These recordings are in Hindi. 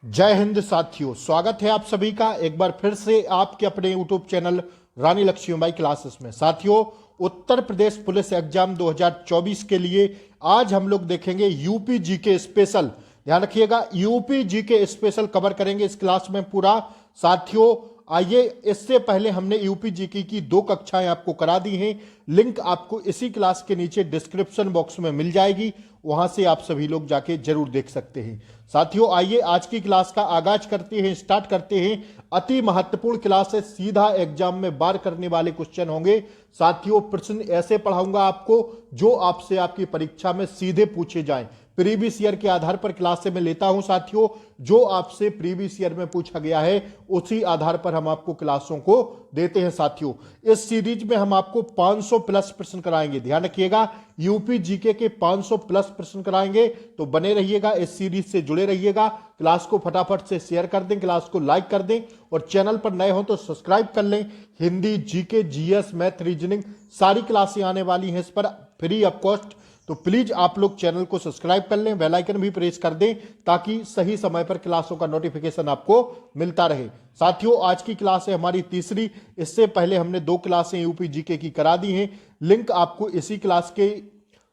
जय हिंद साथियों, स्वागत है आप सभी का एक बार फिर से आपके अपने यूट्यूब चैनल रानी लक्ष्मीबाई क्लासेस में। साथियों, उत्तर प्रदेश पुलिस एग्जाम 2024 के लिए आज हम लोग देखेंगे यूपी जीके स्पेशल। ध्यान रखिएगा, यूपी जीके स्पेशल कवर करेंगे इस क्लास में पूरा। साथियों आइए, इससे पहले हमने यूपी जीके की 2 कक्षाएं आपको करा दी हैं। लिंक आपको इसी क्लास के नीचे डिस्क्रिप्शन बॉक्स में मिल जाएगी, वहां से आप सभी लोग जाके जरूर देख सकते हैं। साथियों आइए आज की क्लास का आगाज करते हैं, स्टार्ट करते हैं। अति महत्वपूर्ण क्लास है, सीधा एग्जाम में बार करने वाले क्वेश्चन होंगे। साथियों प्रश्न ऐसे पढ़ाऊंगा आपको जो आपसे आपकी परीक्षा में सीधे पूछे जाएं। प्रीवियस ईयर के आधार पर क्लासे में लेता हूं साथियों, जो आपसे प्रीवियस ईयर में पूछा गया है उसी आधार पर हम आपको क्लासों को देते हैं। साथियों इस सीरीज में हम आपको 500 प्लस प्रश्न कराएंगे। ध्यान रखिएगा, यूपी जीके के 500 प्लस प्रश्न कराएंगे, तो बने रहिएगा, इस सीरीज से जुड़े रहिएगा। क्लास को फटाफट से शेयर कर दें, क्लास को लाइक कर दें और चैनल पर नए हो तो सब्सक्राइब कर लें। Hindi, GK, GS, math, reasoning सारी क्लासें आने वाली हैं इस पर फ्री ऑफ कॉस्ट, तो प्लीज आप लोग चैनल को सब्सक्राइब कर लें, बेल आइकन भी प्रेस कर दें ताकि सही समय पर क्लासों का नोटिफिकेशन आपको मिलता रहे। साथियों आज की क्लास है हमारी तीसरी। इससे पहले हमने 2 क्लासें यूपी जीके की करा दी हैं। लिंक आपको इसी क्लास के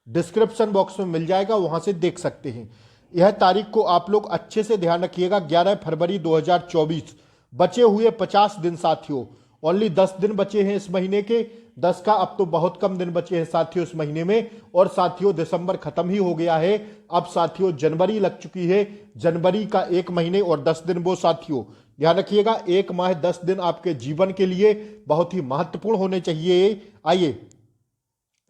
डिस्क्रिप्शन बॉक्स में मिल जाएगा, वहां से देख सकते हैं। यह तारीख को आप लोग अच्छे से ध्यान रखिएगा, 11 फरवरी 2024। बचे हुए 50 दिन साथियों, ओनली 10 दिन बचे हैं इस महीने के। 10 का अब तो बहुत कम दिन बचे हैं साथियों इस महीने में। और साथियों दिसंबर खत्म ही हो गया है, अब साथियों जनवरी लग चुकी है। जनवरी का 1 महीने और 10 दिन वो साथियों ध्यान रखिएगा, 1 माह 10 दिन आपके जीवन के लिए बहुत ही महत्वपूर्ण होने चाहिए। आइए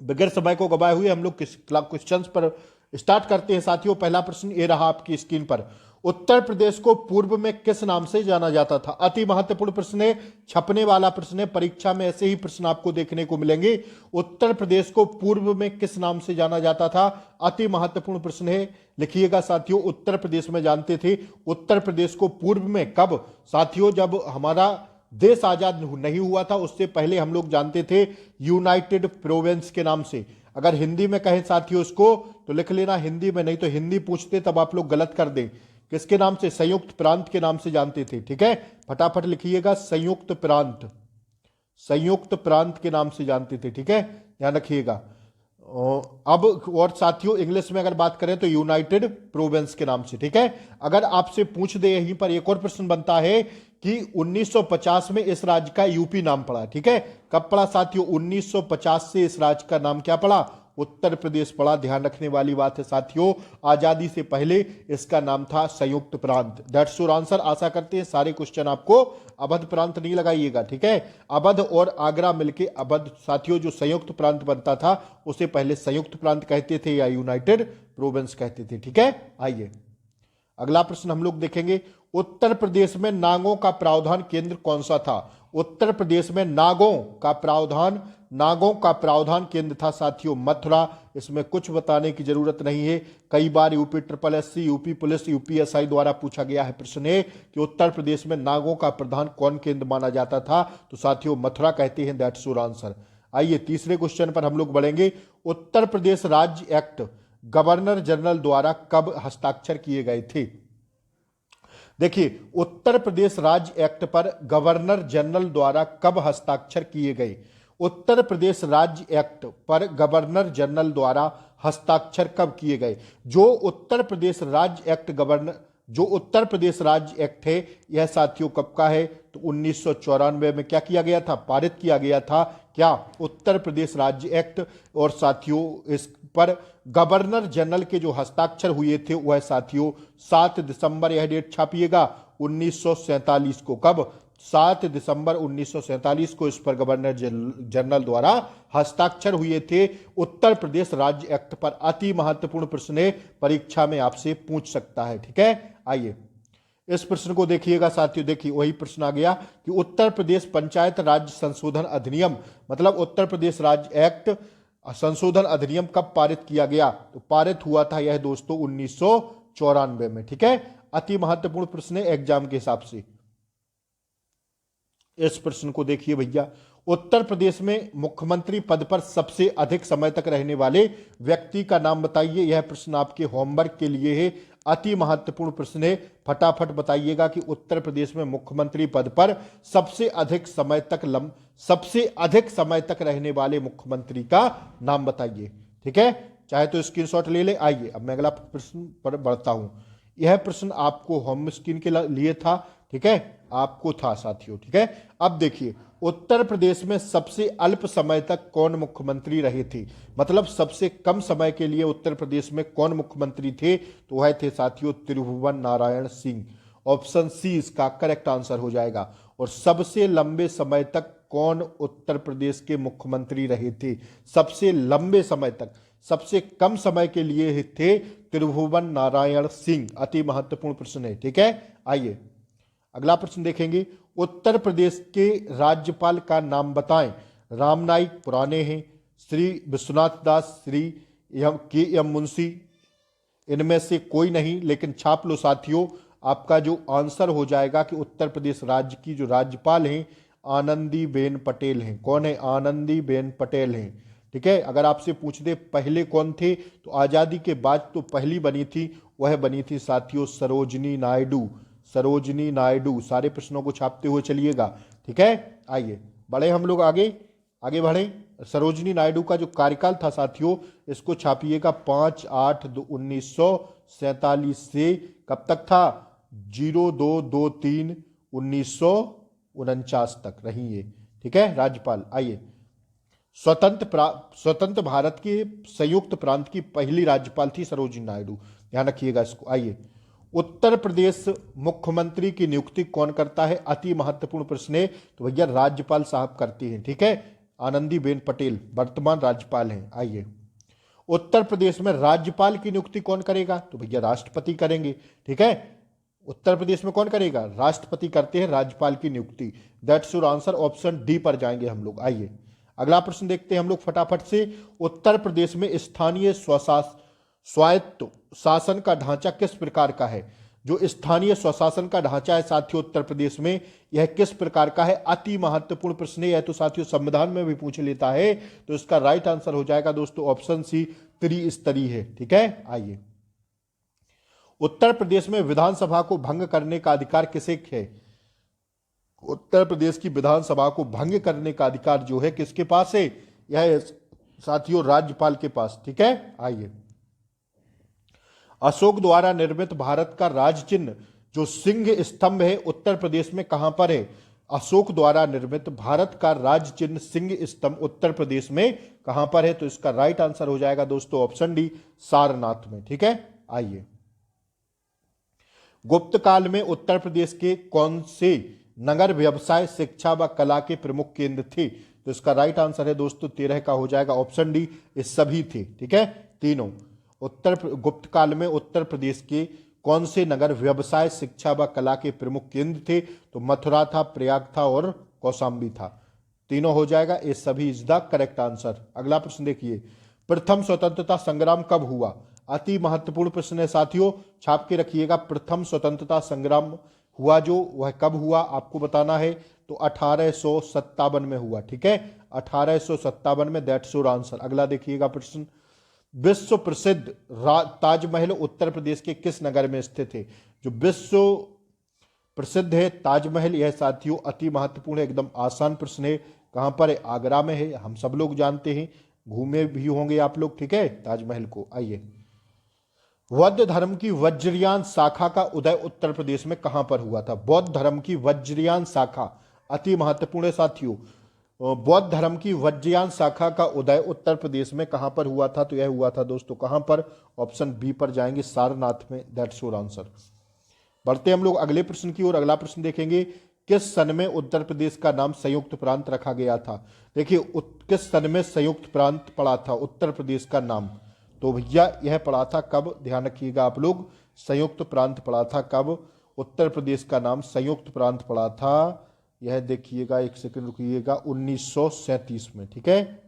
बगैर समय को गवाए हुए हम लोग क्वेश्चन पर स्टार्ट करते हैं। साथियों पहला प्रश्न ये रहा आपकी स्क्रीन पर, उत्तर प्रदेश को पूर्व में किस नाम से जाना जाता था? अति महत्वपूर्ण प्रश्न है, छपने वाला प्रश्न है, परीक्षा में ऐसे ही प्रश्न आपको देखने को मिलेंगे। उत्तर प्रदेश को पूर्व में किस नाम से जाना जाता था? अति महत्वपूर्ण प्रश्न है, लिखिएगा साथियों। उत्तर प्रदेश में जानते थे, उत्तर प्रदेश को पूर्व में कब? साथियों जब हमारा देश आजाद नहीं हुआ था उससे पहले हम लोग जानते थे यूनाइटेड प्रोविंस के नाम से। अगर हिंदी में कहें साथियों उसको तो लिख लेना हिंदी में, नहीं तो हिंदी पूछते तब आप लोग गलत कर दें। किसके नाम से? संयुक्त प्रांत के नाम से जानते थे। ठीक है, फटाफट लिखिएगा, संयुक्त प्रांत, संयुक्त प्रांत के नाम से जानते थे। ठीक है, ध्यान रखिएगा। अब और साथियों इंग्लिश में अगर बात करें तो यूनाइटेड प्रोविंस के नाम से। ठीक है, अगर आपसे पूछ दे यहीं पर एक और प्रश्न बनता है कि 1950 में इस राज्य का यूपी नाम पड़ा। ठीक है, कब पड़ा साथियों? 1950 से इस राज्य का नाम क्या पड़ा? उत्तर प्रदेश पड़ा। ध्यान रखने वाली बात है साथियों, आजादी से पहले इसका नाम था संयुक्त प्रांत। That's your answer. आशा करते हैं सारे क्वेश्चन आपको अवध प्रांत नहीं लगाइएगा। ठीक है, अवध और आगरा मिलके अवध साथियों जो संयुक्त प्रांत बनता था उसे पहले संयुक्त प्रांत कहते थे या यूनाइटेड प्रोविंस कहते थे। ठीक है, आइए अगला प्रश्न हम लोग देखेंगे, उत्तर प्रदेश में नागों का प्रावधान केंद्र कौन सा था? उत्तर प्रदेश में नागों का प्रावधान केंद्र था साथियों मथुरा। इसमें कुछ बताने की जरूरत नहीं है, कई बार UP triple SC, UP police, UPSI द्वारा पूछा गया है प्रश्न है कि उत्तर प्रदेश में नागों का प्रधान कौन केंद्र माना जाता था? तो साथियों मथुरा कहते हैं। That's your answer. आइए तीसरे क्वेश्चन पर हम लोग बढ़ेंगे, उत्तर प्रदेश राज्य एक्ट गवर्नर जनरल द्वारा कब हस्ताक्षर किए गए थे? देखिए, उत्तर प्रदेश राज्य एक्ट पर गवर्नर जनरल द्वारा कब हस्ताक्षर किए गए? उत्तर प्रदेश राज्य एक्ट पर गवर्नर जनरल द्वारा हस्ताक्षर कब किए गए? जो उत्तर प्रदेश राज्य एक्ट है यह साथियों कब का है? तो 1994 में क्या किया गया था? पारित किया गया था। क्या? उत्तर प्रदेश राज्य एक्ट। और साथियों इस पर गवर्नर जनरल के जो हस्ताक्षर हुए थे वह साथियों 7 दिसंबर, यह डेट छापिएगा, 1947 को। कब? 7 दिसंबर 1947 को इस पर गवर्नर जनरल द्वारा हस्ताक्षर हुए थे उत्तर प्रदेश राज्य एक्ट पर। अति महत्वपूर्ण प्रश्न है, परीक्षा में आपसे पूछ सकता है। ठीक है, आइए इस प्रश्न को देखिएगा साथियों। देखिए वही प्रश्न आ गया कि उत्तर प्रदेश पंचायत राज संशोधन अधिनियम, मतलब उत्तर प्रदेश राज्य एक्ट संशोधन अधिनियम कब पारित किया गया? तो पारित हुआ था यह दोस्तों 1994 में। ठीक है, अति महत्वपूर्ण प्रश्न है एग्जाम के हिसाब से। इस प्रश्न को देखिए भैया, उत्तर प्रदेश में मुख्यमंत्री पद पर सबसे अधिक समय तक रहने वाले व्यक्ति का नाम बताइए। यह प्रश्न आपके होमवर्क के लिए है, अति महत्वपूर्ण प्रश्न है, फटाफट बताइएगा कि उत्तर प्रदेश में मुख्यमंत्री पद पर सबसे अधिक समय तक रहने वाले मुख्यमंत्री का नाम बताइए। ठीक है, चाहे तो स्क्रीनशॉट ले ले। आइए अब मैं अगला प्रश्न पर बढ़ता हूं। यह प्रश्न आपको होम स्क्रीन के लिए था, ठीक है, आपको था साथियों। ठीक है, अब देखिए उत्तर प्रदेश में सबसे अल्प समय तक कौन मुख्यमंत्री रहे थे, मतलब सबसे कम समय के लिए उत्तर प्रदेश में कौन मुख्यमंत्री थे, तो वह थे साथियों त्रिभुवन नारायण सिंह। ऑप्शन सी इसका करेक्ट आंसर हो जाएगा। और सबसे लंबे समय तक कौन उत्तर प्रदेश के मुख्यमंत्री रहे थे, सबसे लंबे समय तक, सबसे कम समय के लिए थे त्रिभुवन नारायण सिंह। अति महत्वपूर्ण प्रश्न है। ठीक है, आइए अगला प्रश्न देखेंगे। उत्तर प्रदेश के राज्यपाल का नाम बताएं। रामनाईक पुराने हैं, श्री विश्वनाथ दास, श्री के.एम. मुंशी, इनमें से कोई नहीं, लेकिन छाप लो साथियों। आपका जो आंसर हो जाएगा कि उत्तर प्रदेश राज्य की जो राज्यपाल हैं आनंदीबेन पटेल हैं। कौन है? आनंदीबेन पटेल हैं। ठीक है, अगर आपसे पूछ दे पहले कौन थे, तो आजादी के बाद तो पहली बनी थी, वह बनी थी साथियों सरोजनी नायडू। सरोजनी नायडू। सारे प्रश्नों को छापते हुए चलिएगा। ठीक है, आइए बढ़े हम लोग आगे बढ़े। सरोजनी नायडू का जो कार्यकाल था साथियों, इसको छापिएगा 5/8/1947 से कब तक था? 02/23/1949 तक रही है। ठीक है, राज्यपाल। आइए स्वतंत्र भारत के संयुक्त प्रांत की पहली राज्यपाल थी सरोजिनी नायडू, ध्यान रखिएगा इसको। आइए उत्तर प्रदेश मुख्यमंत्री की नियुक्ति कौन करता है? अति महत्वपूर्ण प्रश्न है, तो भैया राज्यपाल साहब करती हैं। ठीक है, आनंदीबेन पटेल वर्तमान राज्यपाल हैं। आइए उत्तर प्रदेश में राज्यपाल की नियुक्ति कौन करेगा? तो भैया राष्ट्रपति करेंगे। ठीक है, उत्तर प्रदेश में कौन करेगा? राष्ट्रपति करते हैं राज्यपाल की नियुक्ति। That's your answer. Option D पर जाएंगे हम लोग। आइए अगला प्रश्न देखते हैं हम लोग फटाफट से। उत्तर प्रदेश में स्थानीय स्वायत्त शासन का ढांचा किस प्रकार का है? जो स्थानीय स्वशासन का ढांचा है साथियों उत्तर प्रदेश में, यह किस प्रकार का है? अति महत्वपूर्ण प्रश्न है, तो साथियों संविधान में भी पूछ लेता है, तो इसका राइट आंसर हो जाएगा दोस्तों ऑप्शन सी, त्रिस्तरीय है। ठीक है, आइए उत्तर प्रदेश में विधानसभा को भंग करने का अधिकार किसे है? उत्तर प्रदेश की विधानसभा को भंग करने का अधिकार जो है किसके पास है? यह साथियों राज्यपाल के पास। ठीक है, आइए अशोक द्वारा निर्मित भारत का राज चिन्ह जो सिंह स्तंभ है उत्तर प्रदेश में कहां पर है? अशोक द्वारा निर्मित भारत का राज चिन्ह सिंह स्तंभ उत्तर प्रदेश में कहां पर है? तो इसका राइट आंसर हो जाएगा दोस्तों ऑप्शन डी, सारनाथ में। ठीक है, आइए गुप्त काल में उत्तर प्रदेश के कौन से नगर व्यवसाय, शिक्षा व कला के प्रमुख केंद्र थे? तो इसका राइट आंसर है दोस्तों 13 का हो जाएगा ऑप्शन डी, ये सभी थे। ठीक है, तीनों गुप्त काल में उत्तर प्रदेश के कौन से नगर व्यवसाय, शिक्षा व कला के प्रमुख केंद्र थे? तो मथुरा था, प्रयाग था और कौशाम्बी था। तीनों हो जाएगा, ये सभी इज द करेक्ट आंसर। अगला प्रश्न देखिए, प्रथम स्वतंत्रता संग्राम कब हुआ? अति महत्वपूर्ण प्रश्न है साथियों, छाप के रखिएगा। प्रथम स्वतंत्रता संग्राम हुआ जो, वह कब हुआ आपको बताना है, तो 1857 में हुआ। ठीक है, 1857 में, दैट्स योर आंसर। अगला देखिएगा प्रश्न, विश्व प्रसिद्ध ताजमहल उत्तर प्रदेश के किस नगर में स्थित है? जो विश्व प्रसिद्ध है ताजमहल, यह साथियों अति महत्वपूर्ण है, एकदम आसान प्रश्न है। कहां पर है? आगरा में है, हम सब लोग जानते हैं, घूमे भी होंगे आप लोग। ठीक है, ताजमहल को। आइए बौद्ध धर्म की वज्रयान शाखा का उदय उत्तर प्रदेश में कहां पर हुआ था? बौद्ध धर्म की वज्रयान शाखा अति महत्वपूर्ण है साथियों। बौद्ध धर्म की वज्रयान शाखा का उदय उत्तर प्रदेश में कहां पर हुआ था? तो यह हुआ था दोस्तों कहां पर? ऑप्शन बी पर जाएंगे, सारनाथ में। That's your answer. बढ़ते हम लोग अगले प्रश्न की ओर। अगला प्रश्न देखेंगे, किस सन में उत्तर प्रदेश का नाम संयुक्त प्रांत रखा गया था? देखिए किस सन में संयुक्त प्रांत पड़ा था उत्तर प्रदेश का नाम? तो भैया यह पड़ा था कब? ध्यान रखिएगा आप लोग, संयुक्त प्रांत पड़ा था कब? उत्तर प्रदेश का नाम संयुक्त प्रांत पड़ा था, यह देखिएगा, एक सेकंड रुकिएगा, 1937 में। ठीक है,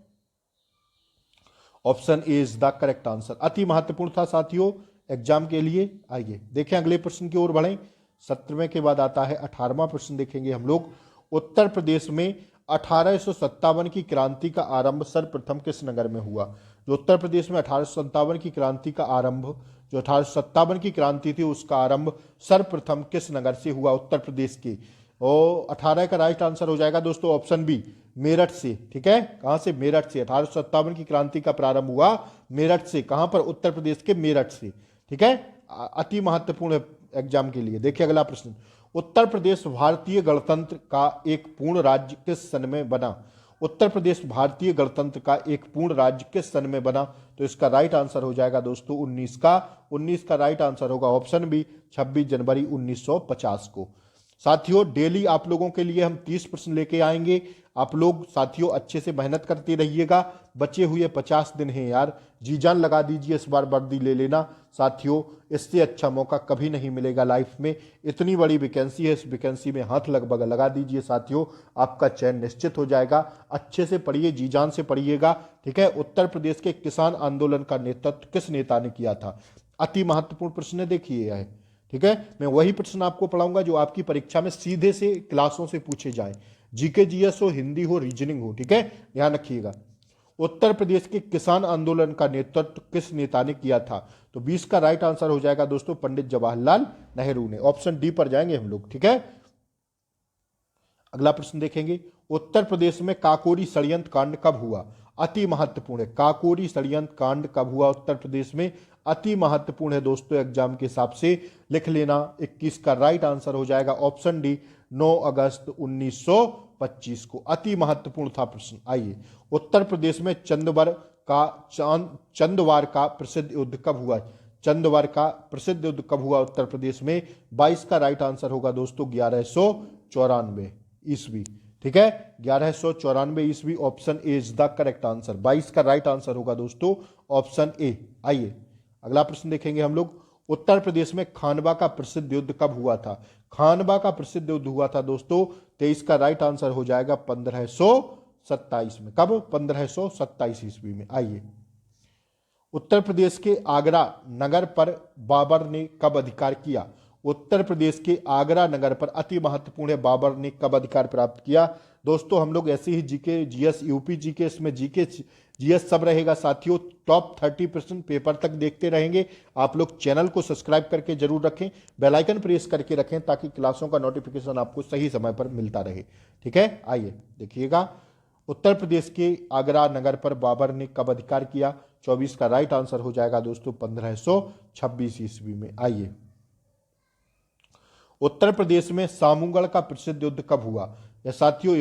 option A is the correct answer. अति महत्वपूर्ण था साथियों एग्जाम के लिए। आइए देखें अगले प्रश्न की ओर बढ़ें। 17वें के बाद आता है 18वां प्रश्न देखेंगे हम लोग। उत्तर प्रदेश में 1857 की क्रांति का आरंभ सर्वप्रथम किस नगर में हुआ? जो उत्तर प्रदेश में 1857 की क्रांति का आरंभ, जो 1857 की क्रांति थी उसका आरंभ सर्वप्रथम किस नगर से हुआ? उत्तर प्रदेश के। और 18 का राइट आंसर हो जाएगा दोस्तों ऑप्शन बी, मेरठ से। ठीक है, कहां से? मेरठ से। 1857 की क्रांति का प्रारंभ हुआ मेरठ से। कहां पर? उत्तर प्रदेश के मेरठ से। ठीक है, अति महत्वपूर्ण एग्जाम के लिए। देखिए अगला प्रश्न, उत्तर प्रदेश भारतीय गणतंत्र का एक पूर्ण राज्य किस सन में बना? उत्तर प्रदेश भारतीय गणतंत्र का एक पूर्ण राज्य किस सन में बना? तो इसका राइट आंसर हो जाएगा दोस्तों 19 का राइट आंसर होगा ऑप्शन बी, 26 जनवरी 1950 को। साथियों डेली आप लोगों के लिए हम 30 प्रश्न लेके आएंगे। आप लोग साथियों अच्छे से मेहनत करते रहिएगा। बचे हुए 50 दिन हैं यार, जी जान लगा दीजिए, इस बार वर्दी ले लेना साथियों। इससे अच्छा मौका कभी नहीं मिलेगा लाइफ में। इतनी बड़ी वैकेंसी है, इस वैकेंसी में हाथ लगभग लगा दीजिए साथियों, आपका चयन निश्चित हो जाएगा। अच्छे से पढ़िए, जी जान से पढ़िएगा। ठीक है, उत्तर प्रदेश के किसान आंदोलन का नेतृत्व किस नेता ने किया था? अति महत्वपूर्ण प्रश्न है, देखिए यह है। ठीक है, मैं वही प्रश्न आपको पढ़ाऊंगा जो आपकी परीक्षा में सीधे से क्लासों से पूछे जाए, जीके जीएस हो, हिंदी हो, रीजनिंग हो। ठीक है, ध्यान रखिएगा। उत्तर प्रदेश के किसान आंदोलन का नेतृत्व किस नेता ने किया था? तो 20 का राइट आंसर हो जाएगा दोस्तों पंडित जवाहरलाल नेहरू ने। ऑप्शन डी पर जाएंगे हम लोग। ठीक है, अगला प्रश्न देखेंगे, उत्तर प्रदेश में काकोरी षड्यंत्र कांड कब हुआ? अति महत्वपूर्ण है, काकोरी षड्यंत्र कांड कब हुआ उत्तर प्रदेश में? अति महत्वपूर्ण है दोस्तों, एग्जाम के हिसाब से लिख लेना। 21 का राइट आंसर हो जाएगा ऑप्शन डी, 9 अगस्त 1925 को। अति महत्वपूर्ण था प्रश्न। आइए, उत्तर प्रदेश में चंदवार का प्रसिद्ध युद्ध कब हुआ? चंदवार का प्रसिद्ध युद्ध कब हुआ उत्तर प्रदेश में? 22 का राइट आंसर होगा दोस्तों 1194 ईस्वी। ठीक है, 1194 ईस्वी। Option A is the correct answer. 22 का राइट आंसर होगा दोस्तों ऑप्शन ए। आइए अगला प्रश्न देखेंगे हम लोग, उत्तर प्रदेश में खानवा का प्रसिद्ध युद्ध कब हुआ था? खानवा का प्रसिद्ध युद्ध हुआ था दोस्तों 23 का राइट आंसर हो जाएगा 1527 में। कब? 1527 ईस्वी में। आइए, उत्तर प्रदेश के आगरा नगर पर बाबर ने कब अधिकार किया? उत्तर प्रदेश के आगरा नगर पर, अति महत्वपूर्ण है, बाबर ने कब अधिकार प्राप्त किया? दोस्तों हम लोग ऐसे ही जीके जीएस, यूपी जीके, इसमें जीके जीएस सब रहेगा साथियों। टॉप 30% पेपर तक देखते रहेंगे। आप लोग चैनल को सब्सक्राइब करके जरूर रखें, बेल आइकन प्रेस करके रखें ताकि क्लासों का नोटिफिकेशन आपको सही समय पर मिलता रहे। ठीक है, आइए देखिएगा, उत्तर प्रदेश के आगरा नगर पर बाबर ने कब अधिकार किया? 24 का राइट आंसर हो जाएगा दोस्तों 1526 ईस्वी में। आइए, उत्तर प्रदेश में सामूगढ़ का प्रसिद्ध युद्ध कब हुआ? यह साथियों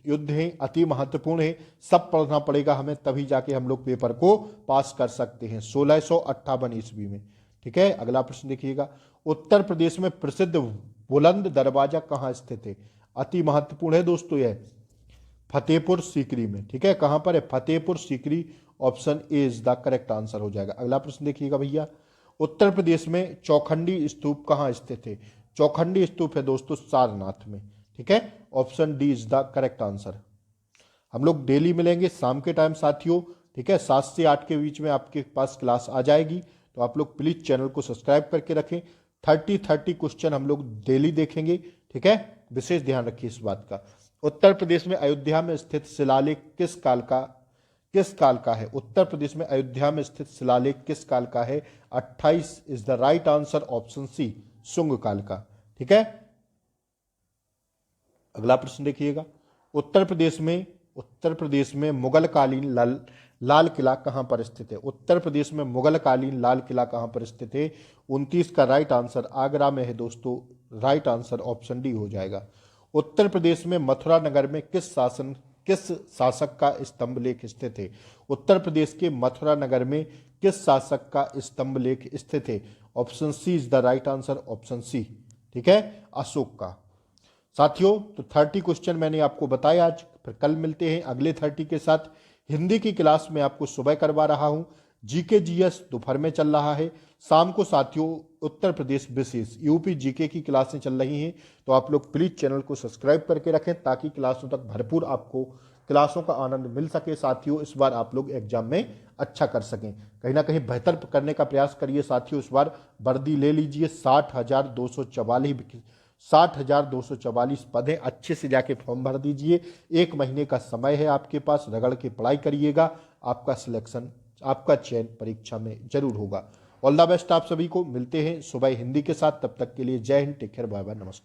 युद्ध है, अति महत्वपूर्ण है, सब पढ़ना पड़ेगा हमें, तभी जाके हम लोग पेपर को पास कर सकते हैं। 1658 ईस्वी में। ठीक है, अगला प्रश्न देखिएगा, उत्तर प्रदेश में प्रसिद्ध बुलंद दरवाजा कहाँ स्थित है? अति महत्वपूर्ण है दोस्तों यह, फतेहपुर सीकरी में। ठीक है, कहां पर है? Fatehpur Sikri. Option A is the correct answer हो जाएगा। अगला प्रश्न देखिएगा भैया, उत्तर प्रदेश में चौखंडी स्तूप कहां स्थित है? चौखंडी स्तूप है दोस्तों सारनाथ में। ठीक है, option D is the correct answer. हम लोग डेली मिलेंगे शाम के टाइम साथियों। ठीक है, 7 से 8 के बीच में आपके पास क्लास आ जाएगी, तो आप लोग प्लीज चैनल को सब्सक्राइब करके रखें। 30 क्वेश्चन हम लोग डेली देखेंगे। ठीक है, विशेष ध्यान रखिए इस बात का। उत्तर प्रदेश में अयोध्या में स्थित शिलालेख किस काल का है? उत्तर प्रदेश में अयोध्या में स्थित शिलालेख किस काल का है? 28 is the right answer, option C, Shunga काल का। ठीक है, अगला प्रश्न देखिएगा, उत्तर प्रदेश में मुगल कालीन लाल किला कहां पर स्थित है? उत्तर प्रदेश में मुगल कालीन लाल किला कहां पर स्थित है? 29 का राइट आंसर आगरा में है दोस्तों। राइट आंसर ऑप्शन डी हो जाएगा। उत्तर प्रदेश में मथुरा नगर में किस शासक का स्तंभ लेख स्थित है? उत्तर प्रदेश के मथुरा नगर में किस शासक का स्तंभ लेख स्थित है? Option C is the right answer, option C. ठीक है, अशोक का। साथियों तो 30 क्वेश्चन मैंने आपको बताया आज, फिर कल मिलते हैं अगले 30 के साथ। हिंदी की क्लास में आपको सुबह करवा रहा हूं, जीके जीएस दोपहर में चल रहा है, शाम को साथियों उत्तर प्रदेश विशेष यूपी जीके की क्लासें चल रही हैं। तो आप लोग प्लीज चैनल को सब्सक्राइब करके रखें ताकि क्लासों तक भरपूर आपको क्लासों का आनंद मिल सके। साथियों इस बार आप लोग एग्जाम में अच्छा कर सकें, कहीं ना कहीं बेहतर करने का प्रयास करिए साथियों। इस बार वर्दी ले लीजिए, 60,244 पद हैं, अच्छे से जाके फॉर्म भर दीजिए। 1 महीने का समय है आपके पास, रगड़ के पढ़ाई करिएगा, आपका सिलेक्शन आपका चयन परीक्षा में जरूर होगा। ऑल द बेस्ट आप सभी को। मिलते हैं सुबह हिंदी के साथ, तब तक के लिए जय हिंद, टेक केयर, बाय बाय, नमस्कार।